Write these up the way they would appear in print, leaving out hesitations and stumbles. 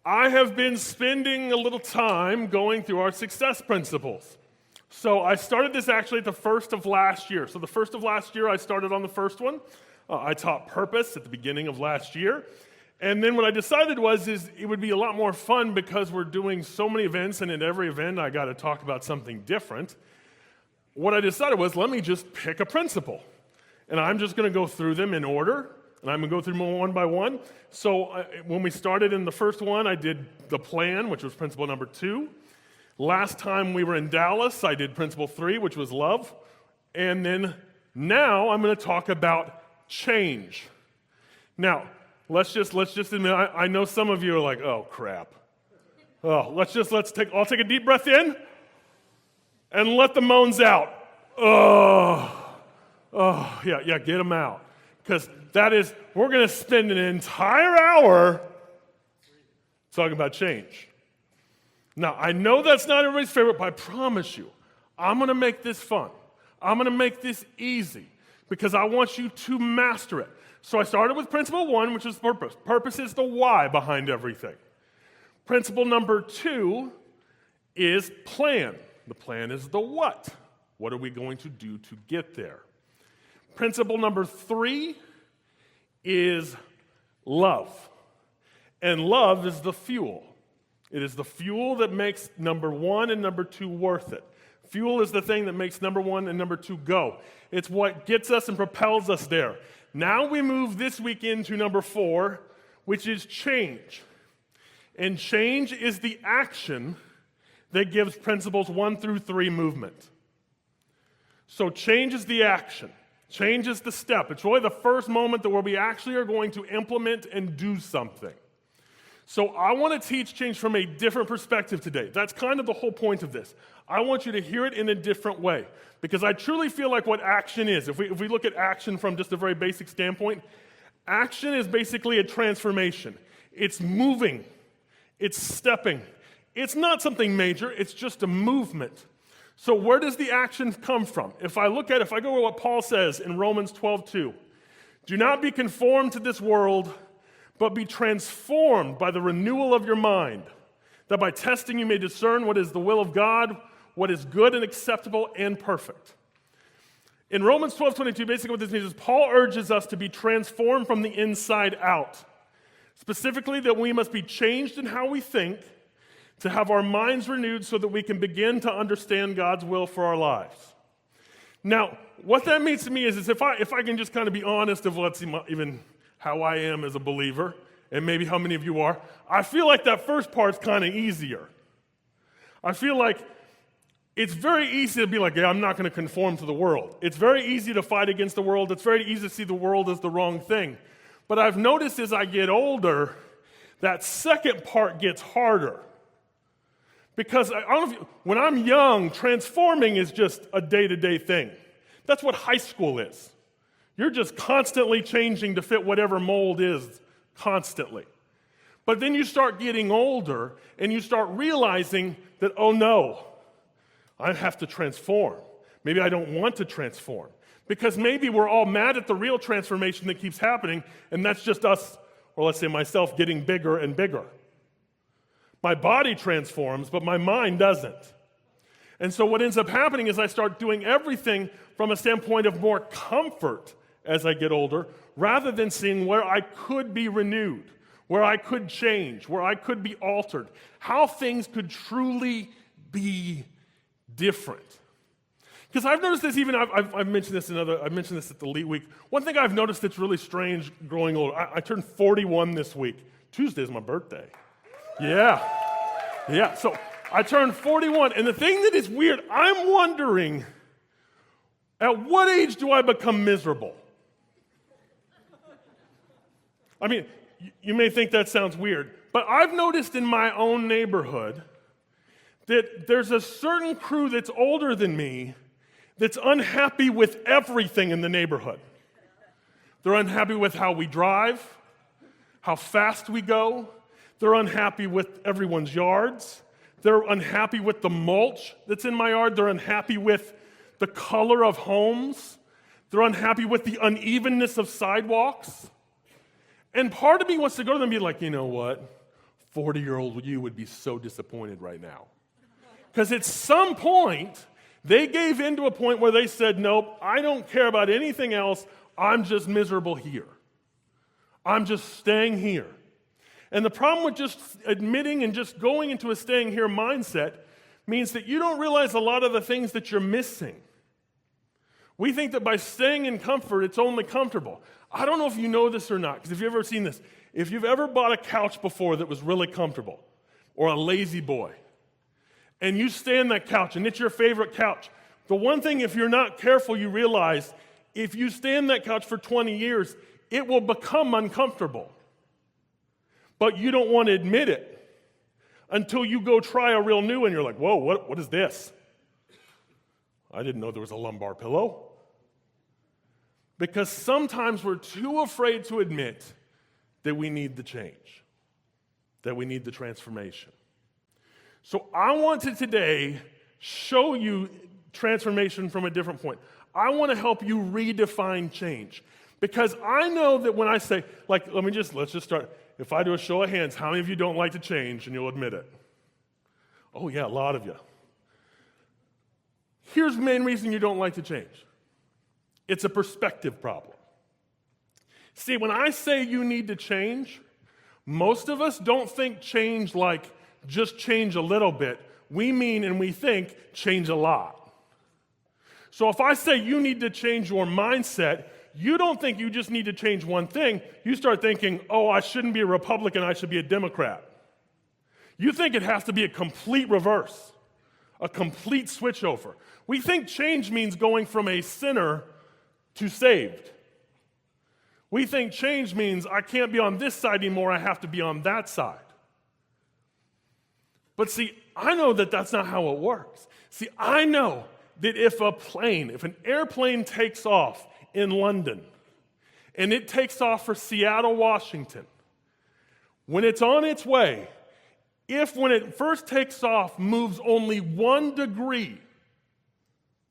I have been spending a little time going through our success principles. So I started this actually at the first of last year. So the first of last year, I started on the first one. I taught purpose at the beginning of last year. And then what I decided is it would be a lot more fun because we're doing so many events, and at every event I got to talk about something different. What I decided was, let me just pick a principle. And I'm just going to go through them in order, and I'm going to go through them one by one. So when we started in the first one, I did the plan, which was principle number 2. Last time we were in Dallas, I did principle 3, which was love. And then now I'm going to talk about change. Now, let's just admit, I know some of you are like, oh, crap. Oh, I'll take a deep breath in and let the moans out. Yeah, get them out. Because we're going to spend an entire hour talking about change. Now, I know that's not everybody's favorite, but I promise you, I'm going to make this fun. I'm going to make this easy because I want you to master it. So I started with principle 1, which is purpose. Purpose is the why behind everything. Principle number 2 is plan. The plan is the what. What are we going to do to get there? Principle number 3 is love. And love is the fuel. It is the fuel that makes number 1 and number 2 worth it. Fuel is the thing that makes number 1 and number 2 go. It's what gets us and propels us there. Now we move this week into number 4, which is change. And change is the action that gives principles 1 through 3 movement. So change is the action. Change is the step. It's really the first moment that where we actually are going to implement and do something. So I want to teach change from a different perspective today. That's kind of the whole point of this. I want you to hear it in a different way because I truly feel like what action is, if we look at action from just a very basic standpoint, action is basically a transformation. It's moving. It's stepping. It's not something major. It's just a movement. So where does the action come from? If I go to what Paul says in Romans 12:2, do not be conformed to this world, but be transformed by the renewal of your mind, that by testing you may discern what is the will of God, what is good and acceptable and perfect. In Romans 12:22, basically what this means is Paul urges us to be transformed from the inside out. Specifically, that we must be changed in how we think, to have our minds renewed so that we can begin to understand God's will for our lives. Now, what that means to me is if I can just kind of be honest of even how I am as a believer, and maybe how many of you are, I feel like that first part's kind of easier. I feel like it's very easy to be like, yeah, I'm not going to conform to the world. It's very easy to fight against the world. It's very easy to see the world as the wrong thing. But I've noticed as I get older, that second part gets harder. Because when I'm young, transforming is just a day-to-day thing. That's what high school is. You're just constantly changing to fit whatever mold is, constantly. But then you start getting older, and you start realizing that, oh no, I have to transform. Maybe I don't want to transform. Because maybe we're all mad at the real transformation that keeps happening, and that's just us, or let's say myself, getting bigger and bigger. My body transforms, but my mind doesn't. And so what ends up happening is I start doing everything from a standpoint of more comfort as I get older, rather than seeing where I could be renewed, where I could change, where I could be altered, how things could truly be different. Because I've noticed this I've mentioned this at the Elite Week. One thing I've noticed that's really strange growing older, I turned 41 this week. Tuesday is my birthday. Yeah, so I turned 41, and the thing that is weird, I'm wondering, at what age do I become miserable? I mean, you may think that sounds weird, but I've noticed in my own neighborhood that there's a certain crew that's older than me that's unhappy with everything in the neighborhood. They're unhappy with how we drive, how fast we go. They're unhappy with everyone's yards. They're unhappy with the mulch that's in my yard. They're unhappy with the color of homes. They're unhappy with the unevenness of sidewalks. And part of me wants to go to them and be like, you know what? 40-year-old you would be so disappointed right now. Because at some point, they gave in to a point where they said, nope, I don't care about anything else. I'm just miserable here. I'm just staying here. And the problem with just admitting and just going into a staying here mindset means that you don't realize a lot of the things that you're missing. We think that by staying in comfort, it's only comfortable. I don't know if you know this or not, because if you've ever seen this, if you've ever bought a couch before that was really comfortable, or a lazy boy, and you stay on that couch, and it's your favorite couch, the one thing, if you're not careful, you realize, if you stay on that couch for 20 years, it will become uncomfortable. But you don't want to admit it until you go try a real new one. You're like, whoa, what is this? I didn't know there was a lumbar pillow. Because sometimes we're too afraid to admit that we need the change, that we need the transformation. So I want to today show you transformation from a different point. I want to help you redefine change. Because I know that when I say, like, let's just start. If I do a show of hands, how many of you don't like to change, and you'll admit it? Oh yeah, a lot of you. Here's the main reason you don't like to change. It's a perspective problem. See, when I say you need to change, most of us don't think change like just change a little bit. We mean and we think change a lot. So if I say you need to change your mindset, you don't think you just need to change one thing. You start thinking, oh, I shouldn't be a Republican, I should be a Democrat. You think it has to be a complete reverse, a complete switchover. We think change means going from a sinner to saved. We think change means I can't be on this side anymore, I have to be on that side. But see, I know that that's not how it works. See, I know that if an airplane takes off in London, and it takes off for Seattle, Washington, when it's on its way, if when it first takes off moves only 1 degree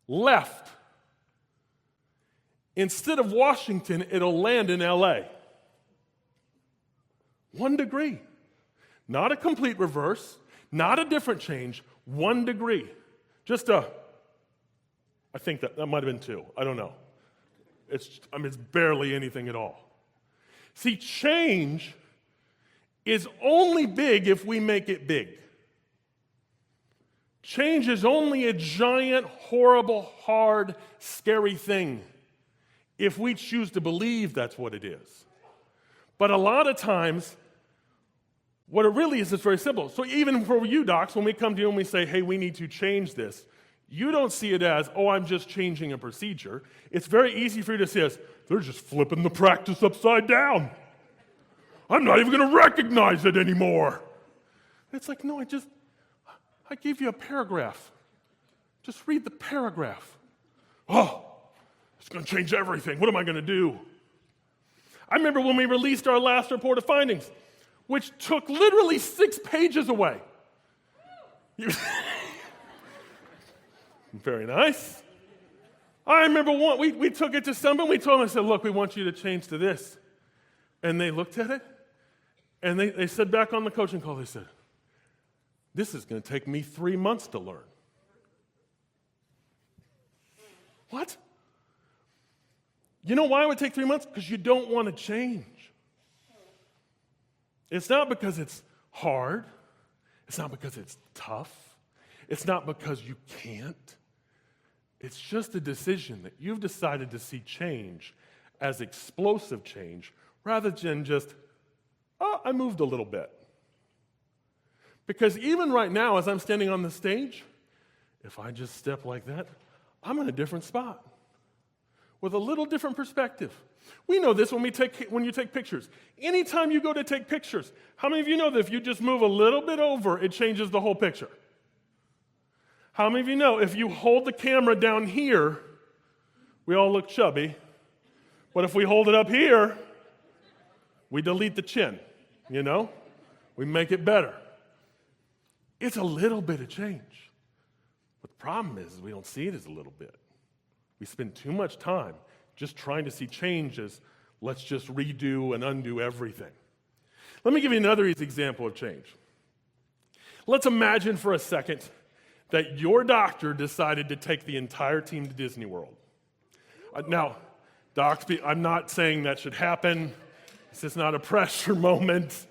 left, instead of Washington, it'll land in LA. 1 degree. Not a complete reverse, not a different change, 1 degree. I think that might have been 2, I don't know. It's barely anything at all. See, change is only big if we make it big. Change is only a giant, horrible, hard, scary thing if we choose to believe that's what it is. But a lot of times, what it really is very simple. So even for you, docs, when we come to you and we say, hey, we need to change this, you don't see it as, oh, I'm just changing a procedure. It's very easy for you to see as, they're just flipping the practice upside down. I'm not even going to recognize it anymore. It's like, no, I gave you a paragraph. Just read the paragraph. Oh, it's going to change everything. What am I going to do? I remember when we released our last report of findings, which took literally 6 pages away. Very nice. I remember we took it to someone, we told them, I said, look, we want you to change to this. And they looked at it, and they said back on the coaching call, they said, this is going to take me 3 months to learn. What? You know why it would take 3 months? Because you don't want to change. It's not because it's hard. It's not because it's tough. It's not because you can't. It's just a decision that you've decided to see change as explosive change rather than just, oh, I moved a little bit. Because even right now, as I'm standing on the stage, if I just step like that, I'm in a different spot with a little different perspective. We know this when you take pictures. Anytime you go to take pictures, how many of you know that if you just move a little bit over, it changes the whole picture? How many of you know if you hold the camera down here, we all look chubby, but if we hold it up here, we delete the chin, you know? We make it better. It's a little bit of change. But the problem is we don't see it as a little bit. We spend too much time just trying to see changes. Let's just redo and undo everything. Let me give you another easy example of change. Let's imagine for a second that your doctor decided to take the entire team to Disney World. Now, docs, I'm not saying that should happen. This is not a pressure moment.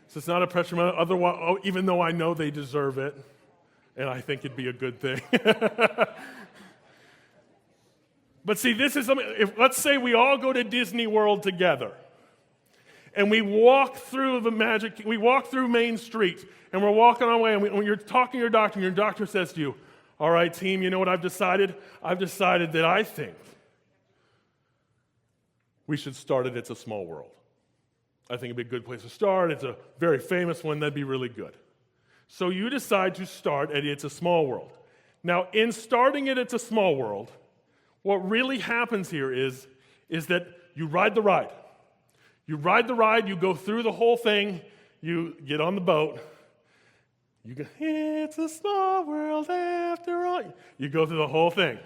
This is not a pressure moment, otherwise, even though I know they deserve it, and I think it'd be a good thing. But see, this is something, let's say we all go to Disney World together, and we walk through we walk through Main Street, and we're walking our way, and when you're talking to your doctor, and your doctor says to you, all right, team, you know what I've decided? I've decided that I think we should start at It's a Small World. I think it'd be a good place to start. It's a very famous one. That'd be really good. So you decide to start at It's a Small World. Now, in starting at It's a Small World, what really happens here is that you ride the ride. You ride the ride, you go through the whole thing, you get on the boat, you go, it's a small world after all. You go through the whole thing,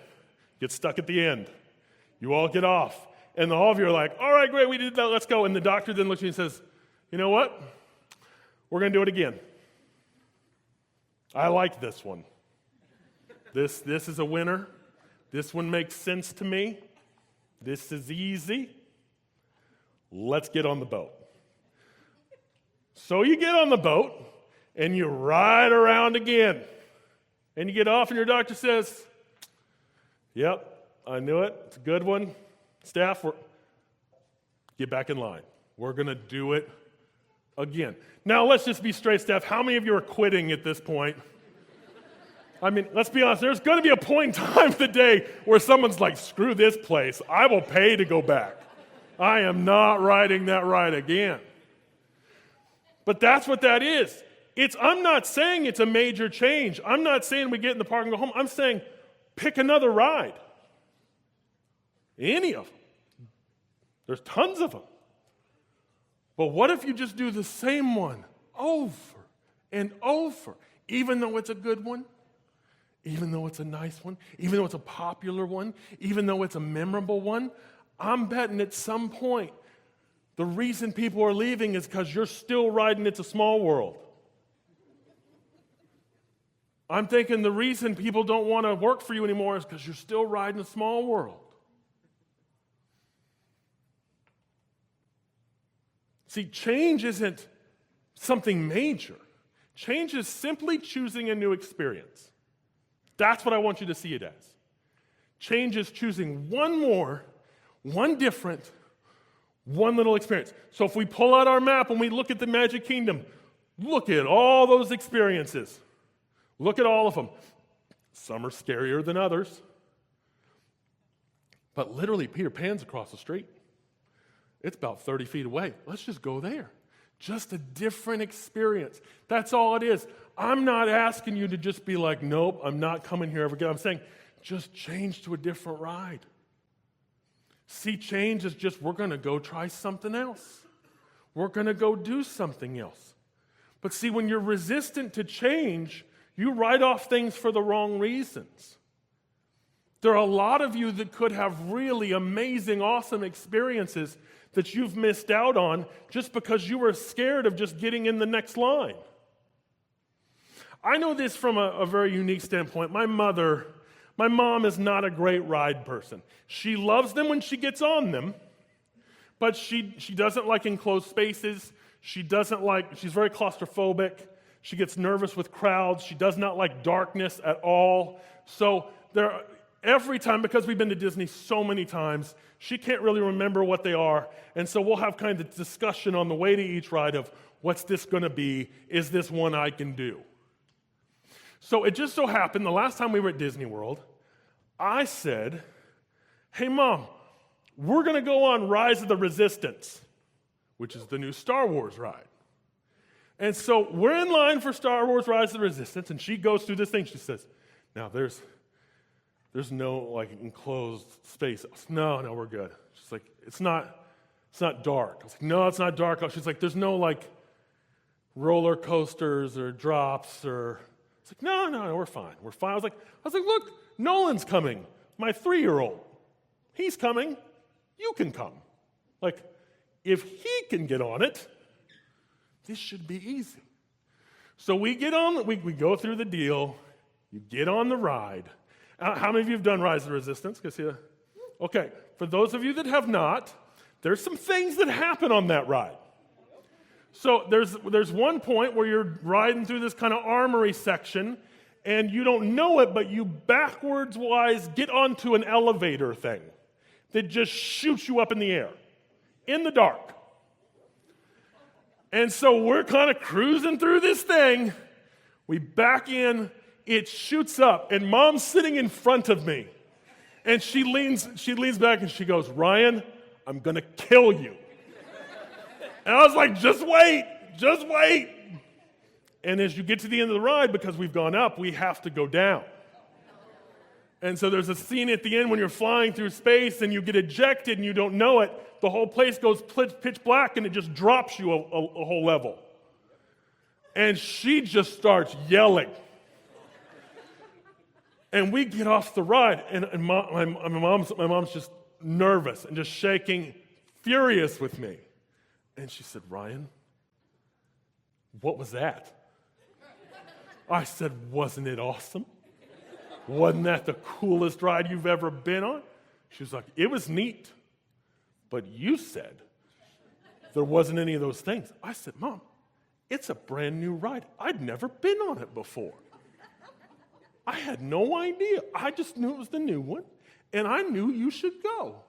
get stuck at the end. You all get off, and all of you are like, all right, great, we did that, let's go. And the doctor then looks at you and says, you know what? We're going to do it again. I like this one. This is a winner. This one makes sense to me. This is easy. Let's get on the boat. So you get on the boat, and you ride around again. And you get off, and your doctor says, yep, I knew it. It's a good one. Staff, get back in line. We're going to do it again. Now, let's just be straight, staff. How many of you are quitting at this point? I mean, let's be honest. There's going to be a point in time of the day where someone's like, screw this place. I will pay to go back. I am not riding that ride again. But that's what that is. I'm not saying it's a major change. I'm not saying we get in the park and go home. I'm saying pick another ride. Any of them. There's tons of them. But what if you just do the same one over and over, even though it's a good one, even though it's a nice one, even though it's a popular one, even though it's a memorable one? I'm betting at some point the reason people are leaving is because you're still riding It's a Small World. I'm thinking the reason people don't want to work for you anymore is because you're still riding a small world. See, change isn't something major. Change is simply choosing a new experience. That's what I want you to see it as. Change is choosing one more, one different, one little experience. So if we pull out our map and we look at the Magic Kingdom, look at all those experiences. Look at all of them. Some are scarier than others. But literally, Peter Pan's across the street. It's about 30 feet away. Let's just go there. Just a different experience. That's all it is. I'm not asking you to just be like, nope, I'm not coming here ever again. I'm saying, just change to a different ride. See, change is just, we're going to go try something else. We're going to go do something else. But see, when you're resistant to change, you write off things for the wrong reasons. There are a lot of you that could have really amazing, awesome experiences that you've missed out on just because you were scared of just getting in the next line. I know this from a very unique standpoint. My mom is not a great ride person. She loves them when she gets on them, but she doesn't like enclosed spaces. She's very claustrophobic. She gets nervous with crowds. She does not like darkness at all. So every time, because we've been to Disney so many times, she can't really remember what they are. And so we'll have kind of discussion on the way to each ride of, what's this going to be? Is this one I can do? So it just so happened, the last time we were at Disney World, I said, hey, Mom, we're going to go on Rise of the Resistance, which is the new Star Wars ride. And so we're in line for Star Wars Rise of the Resistance, and she goes through this thing. She says, now there's no like enclosed space. No, we're good. She's like, it's not dark. I was like, no, it's not dark. She's like, there's no like roller coasters or drops or. It's like, no, we're fine. We're fine. I was like, look, Nolan's coming. My 3-year-old. He's coming. You can come. Like, if he can get on it, this should be easy. So we get on, we go through the deal. You get on the ride. How many of you have done Rise of the Resistance? Okay, for those of you that have not, there's some things that happen on that ride. So there's one point where you're riding through this kind of armory section, and you don't know it, but you backwards-wise get onto an elevator thing that just shoots you up in the air, in the dark. And so we're kind of cruising through this thing. We back in, it shoots up, and Mom's sitting in front of me. And she leans back and she goes, "Ryan, I'm going to kill you." And I was like, just wait. And as you get to the end of the ride, because we've gone up, we have to go down. And so there's a scene at the end when you're flying through space and you get ejected and you don't know it. The whole place goes pitch black and it just drops you a whole level. And she just starts yelling. And we get off the ride, and my mom's just nervous and just shaking, furious with me. And she said, "Ryan, what was that?" I said, "Wasn't it awesome? Wasn't that the coolest ride you've ever been on?" She was like, "It was neat, but you said there wasn't any of those things." I said, "Mom, it's a brand new ride. I'd never been on it before. I had no idea. I just knew it was the new one, and I knew you should go.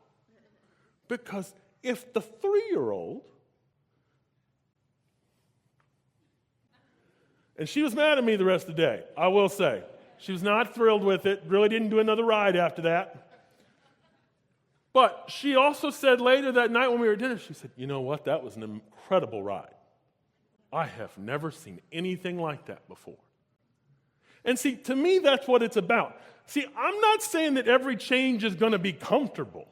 Because if the 3-year-old..." And she was mad at me the rest of the day, I will say. She was not thrilled with it, really didn't do another ride after that. But she also said later that night when we were at dinner, she said, "You know what, that was an incredible ride. I have never seen anything like that before." And see, to me, that's what it's about. See, I'm not saying that every change is going to be comfortable.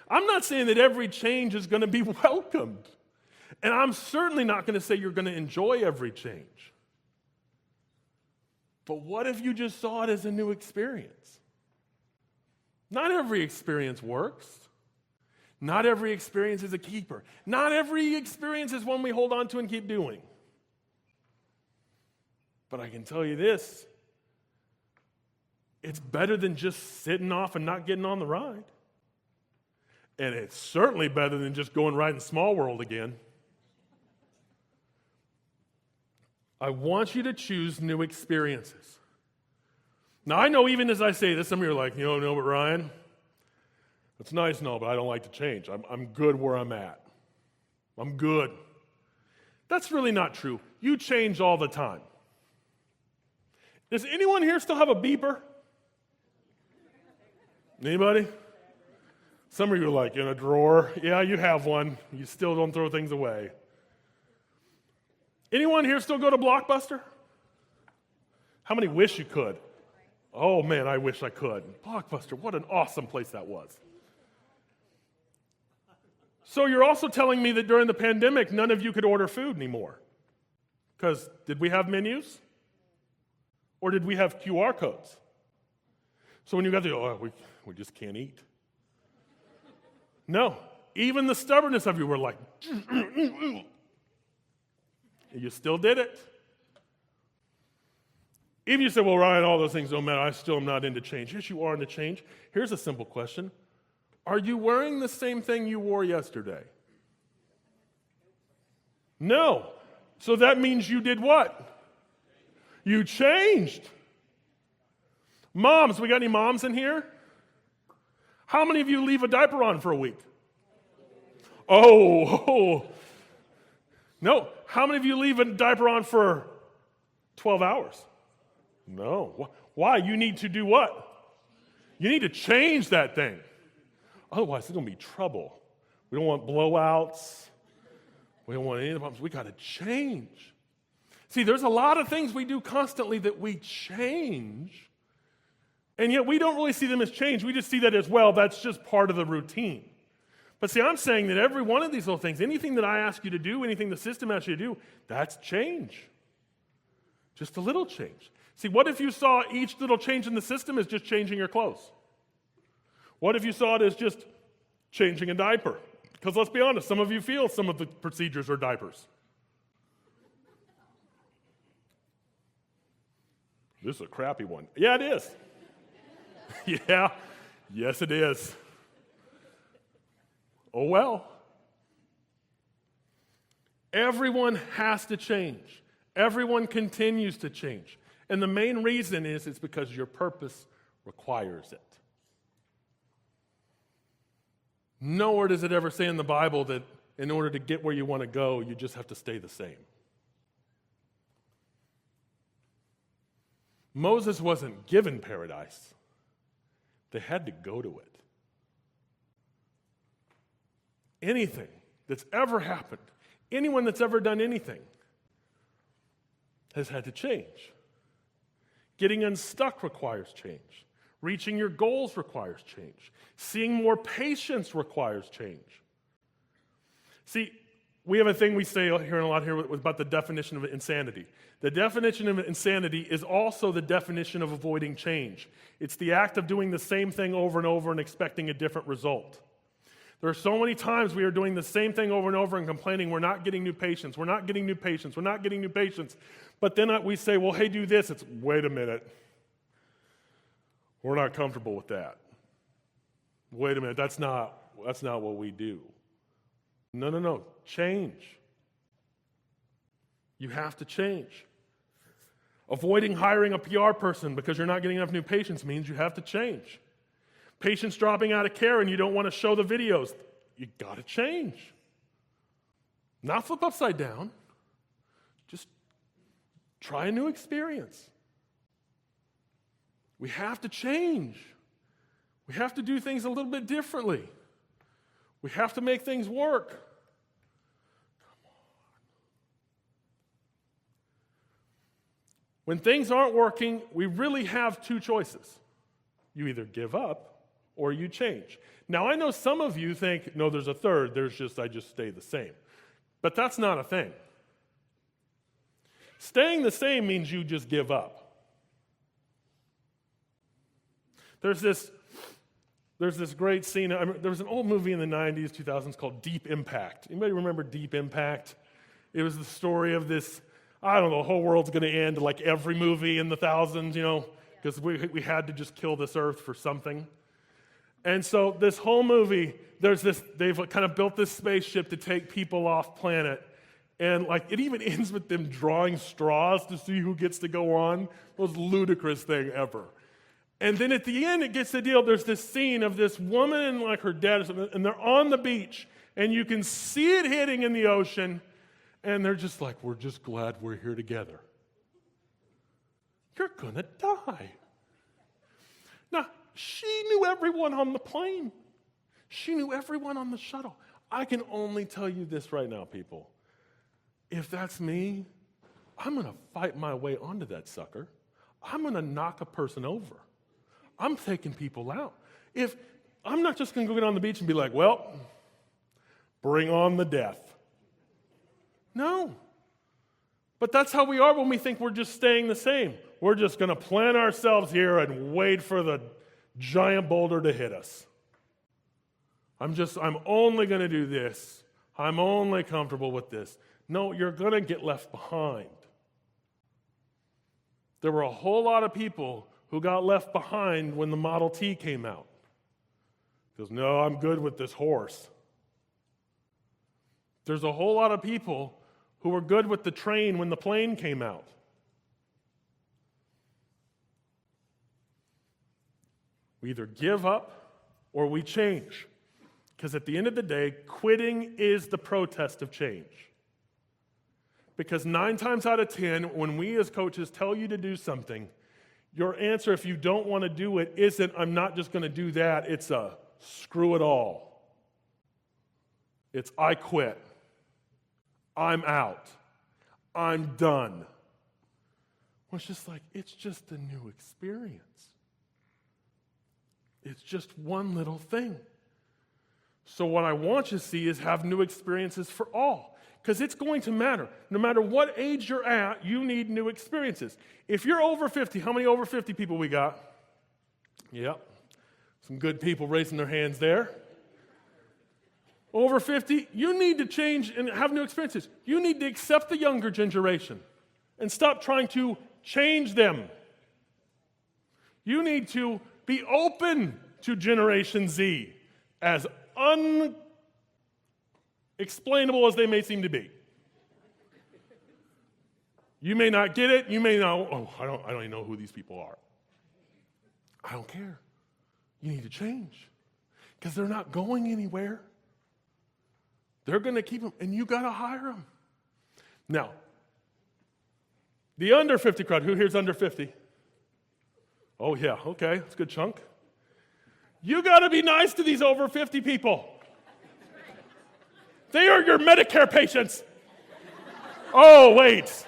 I'm not saying that every change is going to be welcomed. And I'm certainly not going to say you're going to enjoy every change. But what if you just saw it as a new experience? Not every experience works. Not every experience is a keeper. Not every experience is one we hold on to and keep doing. But I can tell you this, it's better than just sitting off and not getting on the ride. And it's certainly better than just going right in Small World again. I want you to choose new experiences. Now, I know even as I say this, some of you are like, "No, but Ryan, it's nice and all, but I don't like to change. I'm good where I'm at. I'm good." That's really not true. You change all the time. Does anyone here still have a beeper? Anybody? Some of you are like, "In a drawer." Yeah, you have one. You still don't throw things away. Anyone here still go to Blockbuster? How many wish you could? Oh man, I wish I could. Blockbuster, what an awesome place that was. So you're also telling me that during the pandemic, none of you could order food anymore. Because did we have menus? Or did we have QR codes? So when you got the, we just can't eat. No, even the stubbornness of you were like, you still did it. Even you say, "Well, Ryan, all those things don't matter. I still am not into change." Yes, you are into change. Here's a simple question. Are you wearing the same thing you wore yesterday? No. So that means you did what? You changed. Moms, we got any moms in here? How many of you leave a diaper on for a week? Oh. No. How many of you leave a diaper on for 12 hours? No. Why? You need to do what? You need to change that thing. Otherwise, it's going to be trouble. We don't want blowouts. We don't want any of the problems. We got to change. See, there's a lot of things we do constantly that we change, and yet we don't really see them as change. We just see that as, well, that's just part of the routine. But see, I'm saying that every one of these little things, anything that I ask you to do, anything the system asks you to do, that's change. Just a little change. See, what if you saw each little change in the system as just changing your clothes? What if you saw it as just changing a diaper? Because let's be honest, some of you feel some of the procedures are diapers. This is a crappy one. Yeah, it is. Yeah, yes, it is. Oh, well. Everyone has to change. Everyone continues to change. And the main reason is it's because your purpose requires it. Nowhere does it ever say in the Bible that in order to get where you want to go, you just have to stay the same. Moses wasn't given paradise. They had to go to it. Anything that's ever happened, anyone that's ever done anything, has had to change. Getting unstuck requires change. Reaching your goals requires change. Seeing more patients requires change. See, we have a thing we say here a lot here about the definition of insanity. The definition of insanity is also the definition of avoiding change. It's the act of doing the same thing over and over and expecting a different result. There are so many times we are doing the same thing over and over and complaining we're not getting new patients, we're not getting new patients, we're not getting new patients. But then we say, well, hey, do this. It's, wait a minute. We're not comfortable with that. Wait a minute, that's not what we do. No. Change. You have to change. Avoiding hiring a PR person because you're not getting enough new patients means you have to change. Patients dropping out of care and you don't want to show the videos, you got to change. Not flip upside down. Just try a new experience. We have to change. We have to do things a little bit differently. We have to make things work. Come on. When things aren't working, we really have two choices. You either give up or you change. Now, I know some of you think, no, there's a third. I just stay the same. But that's not a thing. Staying the same means you just give up. There's this great scene. There was an old movie in the 90s, 2000s called Deep Impact. Anybody remember Deep Impact? It was the story of this, I don't know, the whole world's going to end like every movie in the thousands, because we had to just kill this earth for something. And so this whole movie, they've kind of built this spaceship to take people off planet. And it even ends with them drawing straws to see who gets to go on. Most ludicrous thing ever. And then at the end, it gets the deal. There's this scene of this woman and her dad or something, and they're on the beach, and you can see it hitting in the ocean, and they're just like, we're just glad we're here together. You're going to die. Now, she knew everyone on the plane. She knew everyone on the shuttle. I can only tell you this right now, people. If that's me, I'm going to fight my way onto that sucker. I'm going to knock a person over. I'm taking people out. If I'm not just going to go get on the beach and be like, well, bring on the death. No. But that's how we are when we think we're just staying the same. We're just going to plant ourselves here and wait for the giant boulder to hit us. I'm only going to do this. I'm only comfortable with this. No, you're going to get left behind. There were a whole lot of people who got left behind when the Model T came out. He goes, no, I'm good with this horse. There's a whole lot of people who were good with the train when the plane came out. We either give up or we change. Because at the end of the day, quitting is the protest of change. Because 9 times out of 10, when we as coaches tell you to do something, your answer, if you don't want to do it, isn't, I'm not just going to do that. It's a screw it all. It's I quit. I'm out. I'm done. Well, it's just it's just a new experience. It's just one little thing. So what I want you to see is have new experiences for all. Because it's going to matter. No matter what age you're at, you need new experiences. If you're over 50, how many over 50 people we got? Yep. Some good people raising their hands there. Over 50, you need to change and have new experiences. You need to accept the younger generation and stop trying to change them. You need to be open to Generation Z, as unexplainable as they may seem to be. You may not get it. You may not, I don't even know who these people are. I don't care. You need to change because they're not going anywhere. They're going to keep them, and you got to hire them. Now, the under 50 crowd, who here's under 50? Oh, yeah, okay, that's a good chunk. You got to be nice to these over 50 people. They are your Medicare patients. Oh, wait.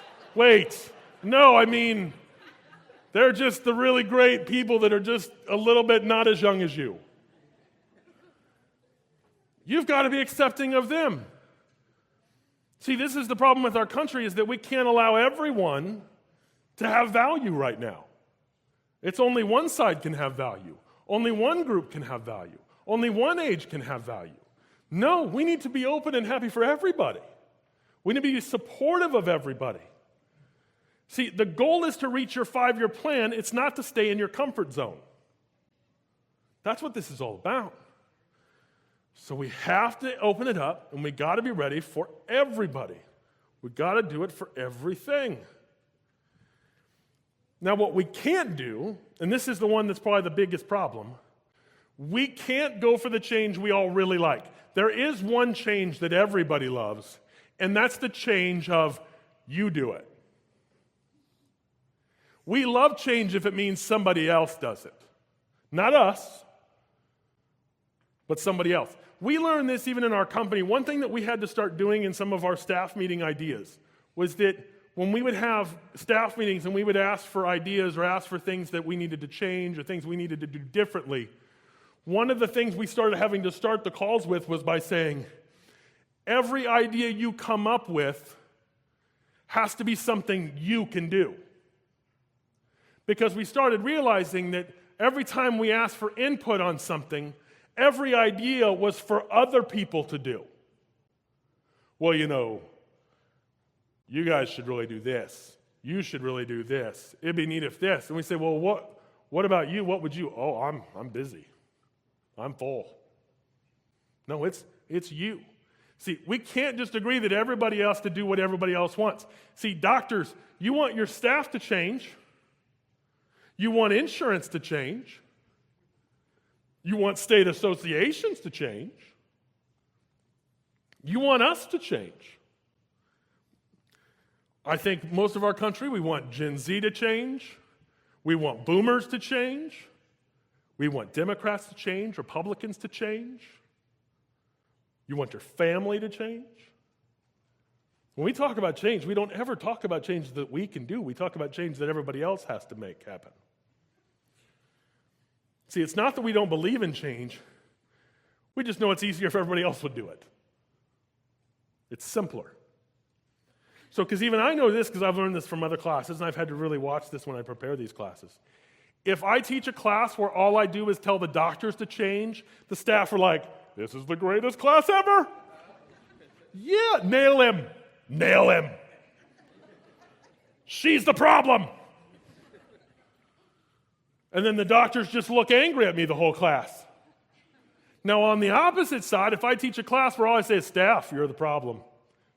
No, I mean, they're just the really great people that are just a little bit not as young as you. You've got to be accepting of them. See, this is the problem with our country, is that we can't allow everyone to have value right now. It's only one side can have value. Only one group can have value. Only one age can have value. No, we need to be open and happy for everybody. We need to be supportive of everybody. See, the goal is to reach your 5-year plan. It's not to stay in your comfort zone. That's what this is all about. So we have to open it up, and we got to be ready for everybody. We got to do it for everything. Now, what we can't do, and this is the one that's probably the biggest problem, we can't go for the change we all really like. There is one change that everybody loves, and that's the change of you do it. We love change if it means somebody else does it. Not us, but somebody else. We learned this even in our company. One thing that we had to start doing in some of our staff meeting ideas was that when we would have staff meetings and we would ask for ideas or ask for things that we needed to change or things we needed to do differently, one of the things we started having to start the calls with was by saying, every idea you come up with has to be something you can do. Because we started realizing that every time we asked for input on something, every idea was for other people to do. Well, you guys should really do this. You should really do this. It'd be neat if this. And we say, well, what about you? What would you? Oh, I'm busy. I'm full. No, it's you. See, we can't just agree that everybody else to do what everybody else wants. See, doctors, you want your staff to change. You want insurance to change. You want state associations to change. You want us to change. I think most of our country, we want Gen Z to change. We want boomers to change. We want Democrats to change, Republicans to change. You want your family to change. When we talk about change, we don't ever talk about change that we can do. We talk about change that everybody else has to make happen. See, it's not that we don't believe in change. We just know it's easier if everybody else would do it. It's simpler. So, because even I know this, because I've learned this from other classes, and I've had to really watch this when I prepare these classes. If I teach a class where all I do is tell the doctors to change, the staff are like, this is the greatest class ever. Yeah, nail him. Nail him. She's the problem. And then the doctors just look angry at me the whole class. Now, on the opposite side, if I teach a class where all I say is, staff, you're the problem.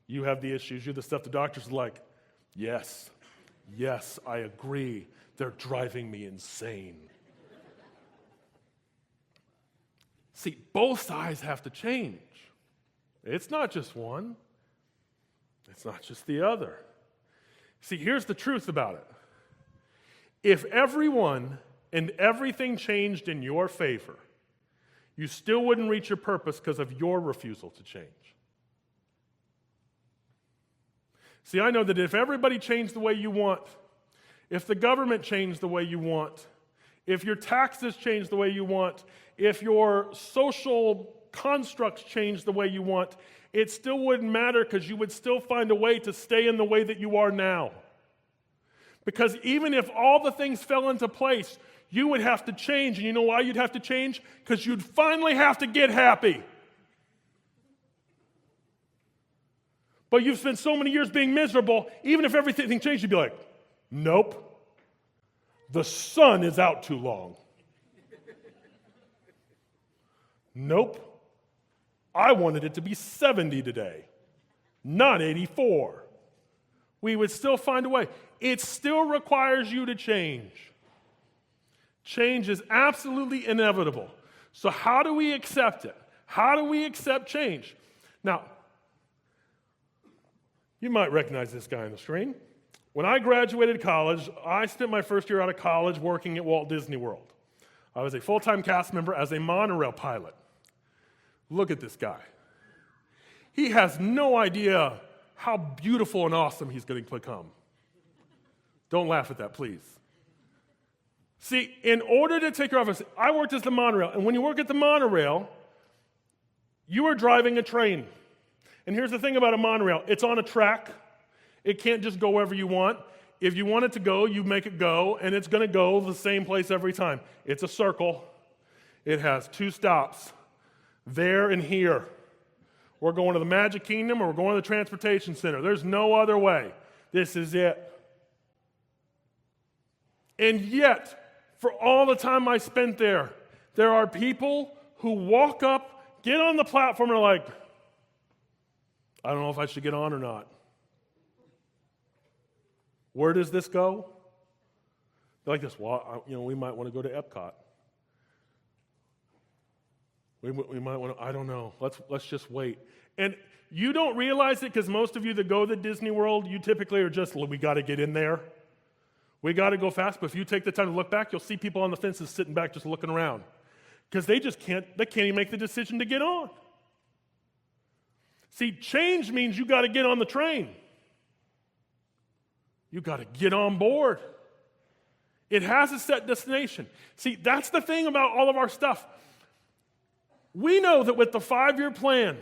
You have the issues. You're the stuff the doctors are like, yes, I agree. They're driving me insane. See, both sides have to change. It's not just one. It's not just the other. See, here's the truth about it. If everyone and everything changed in your favor, you still wouldn't reach your purpose because of your refusal to change. See, I know that if everybody changed the way you want, if the government changed the way you want, if your taxes change the way you want, if your social constructs change the way you want, it still wouldn't matter because you would still find a way to stay in the way that you are now. Because even if all the things fell into place, you would have to change. And you know why you'd have to change? Because you'd finally have to get happy. But you've spent so many years being miserable, even if everything changed, you'd be like, nope. the sun is out too long. Nope. I wanted it to be 70 today, not 84. We would still find a way. It still requires you to change. Change is absolutely inevitable. So how do we accept it? How do we accept change? Now, you might recognize this guy on the screen. When I graduated college, I spent my first year out of college working at Walt Disney World. I was a full-time cast member as a monorail pilot. Look at this guy. He has no idea how beautiful and awesome he's going to become. Don't laugh at that, please. See, in order to take your office, I worked as the monorail, and when you work at the monorail, you are driving a train. And here's the thing about a monorail. It's on a track. It can't just go wherever you want. If you want it to go, you make it go, and it's going to go the same place every time. It's a circle. It has 2 stops, there and here. We're going to the Magic Kingdom or we're going to the Transportation Center. There's no other way. This is it. And yet, for all the time I spent there are people who walk up, get on the platform, and are like, I don't know if I should get on or not. Where does this go? They're like this, well, we might want to go to Epcot. We might want to, I don't know. Let's just wait. And you don't realize it because most of you that go to Disney World, you typically are just, we got to get in there. We got to go fast. But if you take the time to look back, you'll see people on the fences sitting back just looking around because they can't even make the decision to get on. See, change means you got to get on the train. You got to get on board. It has a set destination. See, that's the thing about all of our stuff. We know that with the 5-year plan,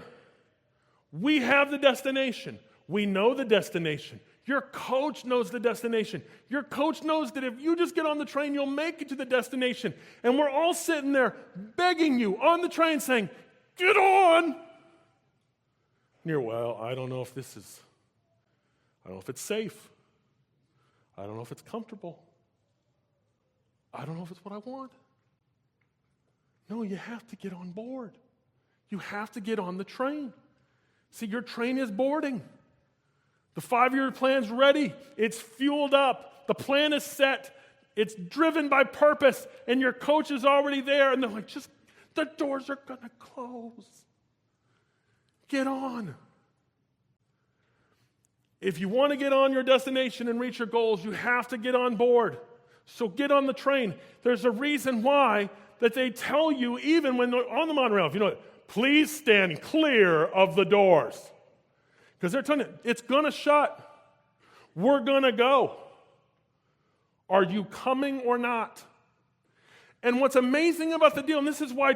we have the destination. We know the destination. Your coach knows the destination. Your coach knows that if you just get on the train, you'll make it to the destination. And we're all sitting there begging you on the train saying, get on. And you're, well, I don't know if it's safe. I don't know if it's comfortable. I don't know if it's what I want. No, you have to get on board. You have to get on the train. See, your train is boarding. The 5-year plan's ready. It's fueled up. The plan is set. It's driven by purpose. And your coach is already there. And they're like, the doors are going to close. Get on. If you want to get on your destination and reach your goals, you have to get on board. So get on the train. There's a reason why that they tell you even when they're on the monorail, if you know it, please stand clear of the doors. Because they're telling you, it's going to shut. We're going to go. Are you coming or not? And what's amazing about the deal, and this is why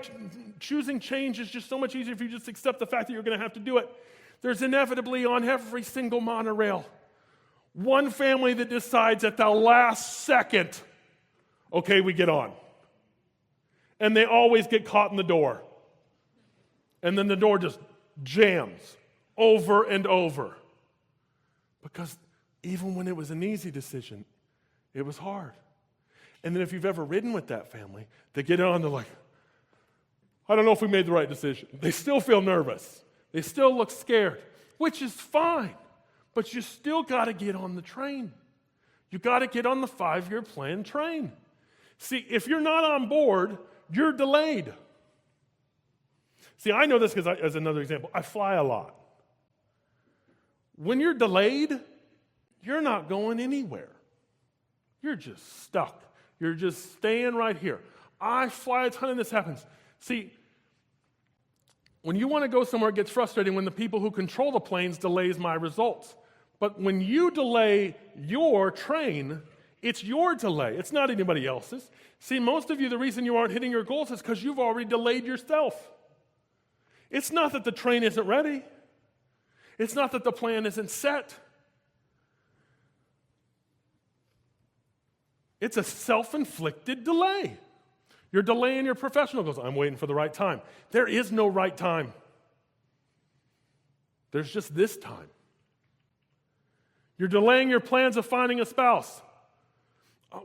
choosing change is just so much easier if you just accept the fact that you're going to have to do it. There's inevitably on every single monorail one family that decides at the last second, okay, we get on. And they always get caught in the door. And then the door just jams over and over. Because even when it was an easy decision, it was hard. And then if you've ever ridden with that family, they get on, they're like, I don't know if we made the right decision. They still feel nervous. They still look scared, which is fine. But you still got to get on the train. You got to get on the 5-year plan train. See, if you're not on board, you're delayed. See, I know this because, as another example, I fly a lot. When you're delayed, you're not going anywhere. You're just stuck. You're just staying right here. I fly a ton and this happens. See, when you want to go somewhere, it gets frustrating when the people who control the planes delays my results. But when you delay your train, it's your delay. It's not anybody else's. See, most of you, the reason you aren't hitting your goals is because you've already delayed yourself. It's not that the train isn't ready. It's not that the plan isn't set. It's a self-inflicted delay. You're delaying your professional goals. I'm waiting for the right time. There is no right time. There's just this time. You're delaying your plans of finding a spouse.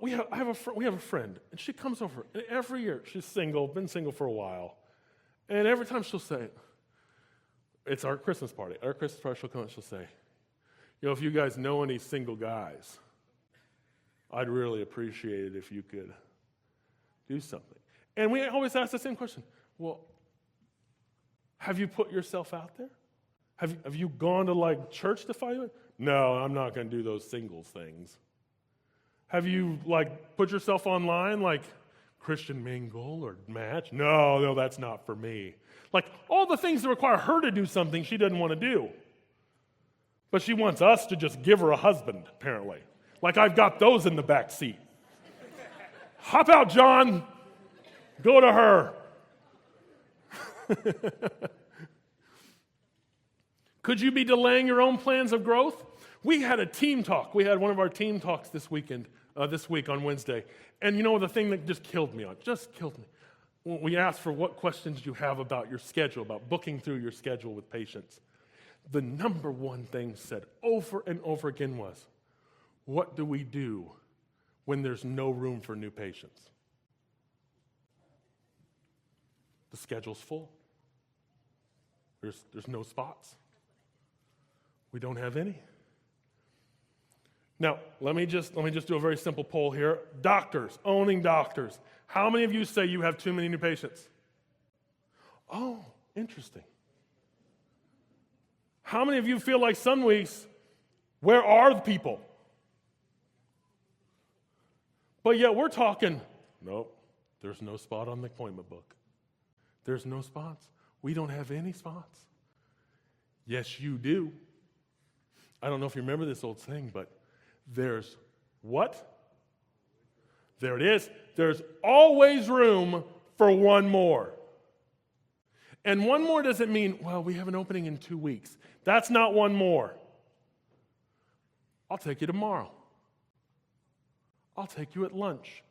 we have a friend, and she comes over, and every year, she's single, been single for a while, and every time she'll say, it's our Christmas party. At our Christmas party, she'll come and she'll say, if you guys know any single guys, I'd really appreciate it if you could do something. And we always ask the same question. Well, have you put yourself out there? Have you gone to church to find it? No, I'm not going to do those singles things. Have you put yourself online Christian mingle or match? No, that's not for me. All the things that require her to do something she doesn't want to do. But she wants us to just give her a husband, apparently. I've got those in the back seat. Hop out, John. Go to her. Could you be delaying your own plans of growth? We had a team talk. We had one of our team talks this week on Wednesday. And the thing that just killed me. We asked for what questions you have about your schedule, about booking through your schedule with patients. The number one thing said over and over again was, what do we do when there's no room for new patients? The schedule's full. There's no spots. We don't have any. Now, let me just do a very simple poll here. Doctors, owning doctors. How many of you say you have too many new patients? Oh, interesting. How many of you feel like some weeks, where are the people? But yet we're talking, nope, there's no spot on the appointment book. There's no spots. We don't have any spots. Yes, you do. I don't know if you remember this old saying, but there's what? There it is. There's always room for one more. And one more doesn't mean, we have an opening in 2 weeks. That's not one more. I'll take you tomorrow. I'll take you at lunch.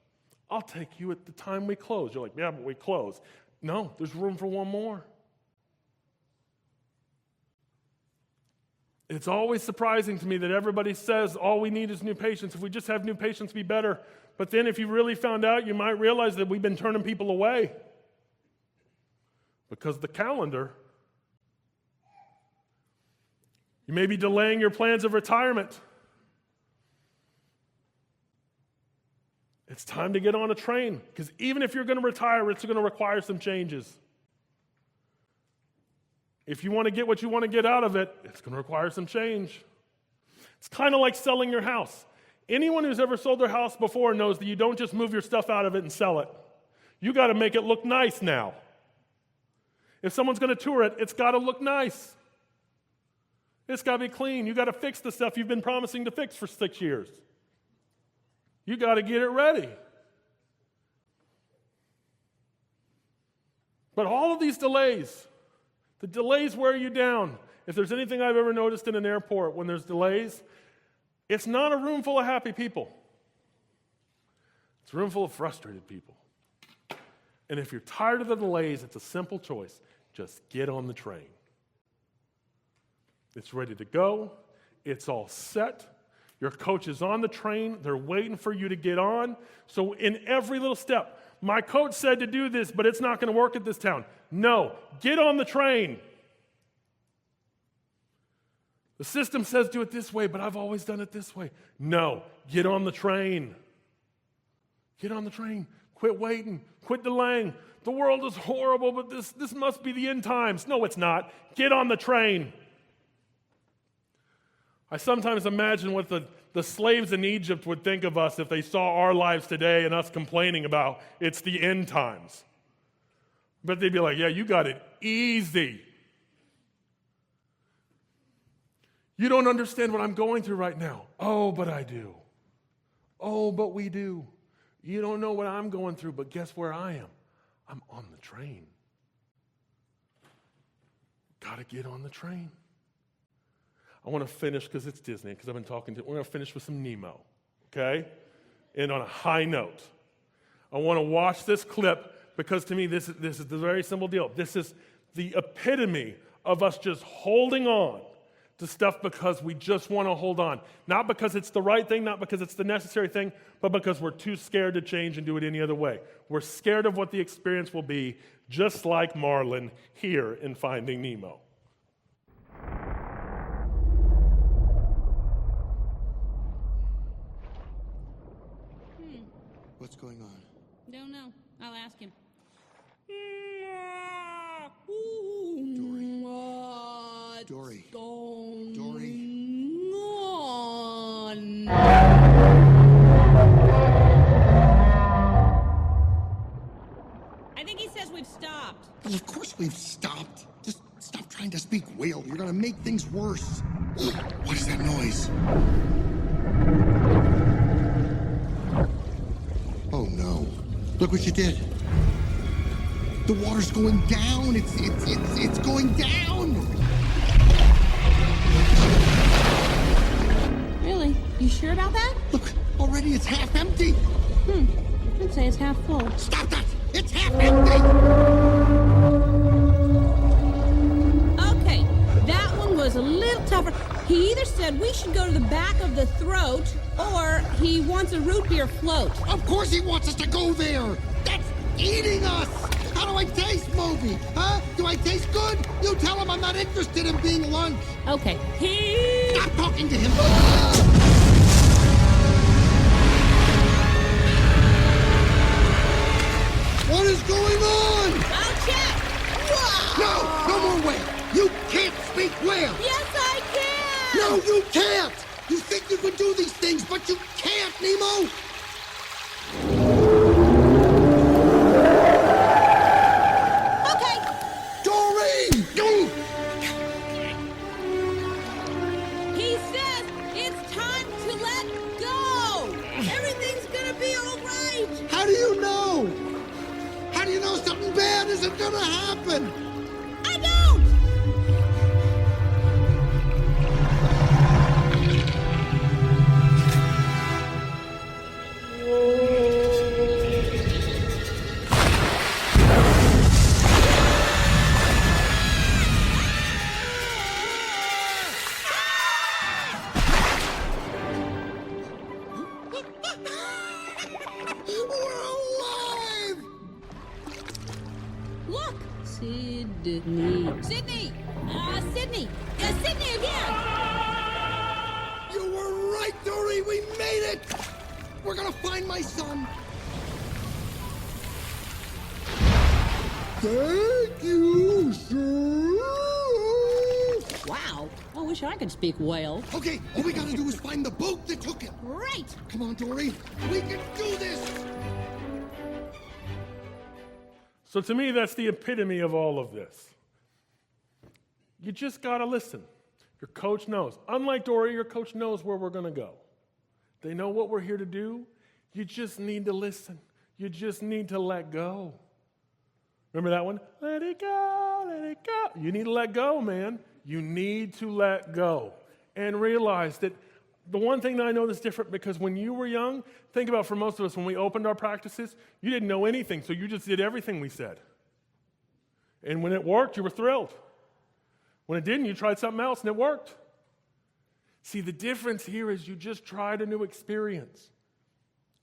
I'll take you at the time we close. You're like, yeah, but we close. No, there's room for one more. It's always surprising to me that everybody says all we need is new patients. If we just have new patients, be better. But then if you really found out, you might realize that we've been turning people away. Because the calendar. You may be delaying your plans of retirement. It's time to get on a train, because even if you're going to retire, it's going to require some changes. If you want to get what you want to get out of it, it's going to require some change. It's kind of like selling your house. Anyone who's ever sold their house before knows that you don't just move your stuff out of it and sell it. You got to make it look nice now. If someone's going to tour it, it's got to look nice. It's got to be clean. You got to fix the stuff you've been promising to fix for 6 years. You got to get it ready. But all of these delays, the delays wear you down. If there's anything I've ever noticed in an airport when there's delays, it's not a room full of happy people. It's a room full of frustrated people. And if you're tired of the delays, it's a simple choice. Just get on the train. It's ready to go. It's all set. Your coach is on the train. They're waiting for you to get on. So in every little step, my coach said to do this, but it's not going to work at this town. No, get on the train. The system says do it this way, but I've always done it this way. No, get on the train. Get on the train. Quit waiting. Quit delaying. The world is horrible, but this must be the end times. No, it's not. Get on the train. I sometimes imagine what the slaves in Egypt would think of us if they saw our lives today and us complaining about it's the end times. But they'd be like, yeah, you got it easy. You don't understand what I'm going through right now. Oh, but I do. Oh, but we do. You don't know what I'm going through, but guess where I am? I'm on the train. Got to get on the train. I want to finish, because it's Disney, because I've been talking to, we're going to finish with some Nemo, okay? And on a high note. I want to watch this clip, because to me, this is the very simple deal. This is the epitome of us just holding on to stuff because we just want to hold on. Not because it's the right thing, not because it's the necessary thing, but because we're too scared to change and do it any other way. We're scared of what the experience will be, just like Marlin here in Finding Nemo. What's going on? Don't know. I'll ask him. Dory. What's Dory. going on? I think he says we've stopped. Well, of course we've stopped. Just stop trying to speak whale. You're gonna make things worse. What is that noise? Oh no. Look what you did. The water's going down. It's going down. Really? You sure about that? Look, already it's half empty. I'd say it's half full. Stop that! It's half empty! Okay, that one was a little tougher. He either said we should go to the back of the throat, or he wants a root beer float. Of course he wants us to go there! That's eating us! How do I taste, Moby? Huh? Do I taste good? You tell him I'm not interested in being lunch. Okay, Stop talking to him! What is going on? I'll check. No! No more whale! You can't speak whale! Yes, I can! No, you can't! You think you can do these things, but you can't, Nemo! Okay. Dory! He says it's time to let go. Everything's gonna be all right. How do you know? How do you know something bad isn't gonna happen? I don't. We're alive! Look, Sydney. Sydney. Sydney again. You were right, Dory! We made it! We're gonna find my son! Thank you, sir! Wow. I wish I could speak whale. Okay, all we gotta do is find the boat that took him. Right. Come on, Dory. We can do this! So to me, that's the epitome of all of this. You just got to listen. Your coach knows. Unlike Dory, your coach knows where we're going to go. They know what we're here to do. You just need to listen. You just need to let go. Remember that one? Let it go, let it go. You need to let go, man. You need to let go. And realize that the one thing that I know that's different, because when you were young, think about for most of us, when we opened our practices, you didn't know anything, so you just did everything we said. And when it worked, you were thrilled. When it didn't, you tried something else and it worked. See, the difference here is you just tried a new experience.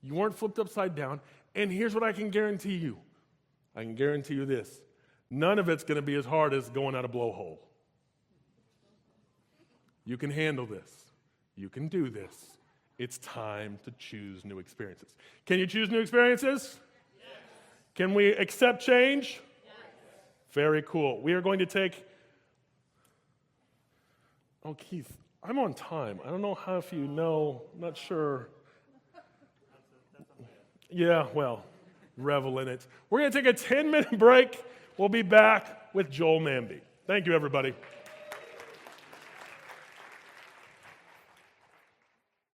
You weren't flipped upside down. And here's what I can guarantee you. I can guarantee you this. None of it's going to be as hard as going out a blowhole. You can handle this. You can do this. It's time to choose new experiences. Can you choose new experiences? Yes. Can we accept change? Yes. Very cool. We are going to take... Oh, Keith, I'm on time. I don't know how if you know. I'm not sure. Yeah, well, revel in it. We're going to take a 10-minute break. We'll be back with Joel Manby. Thank you, everybody.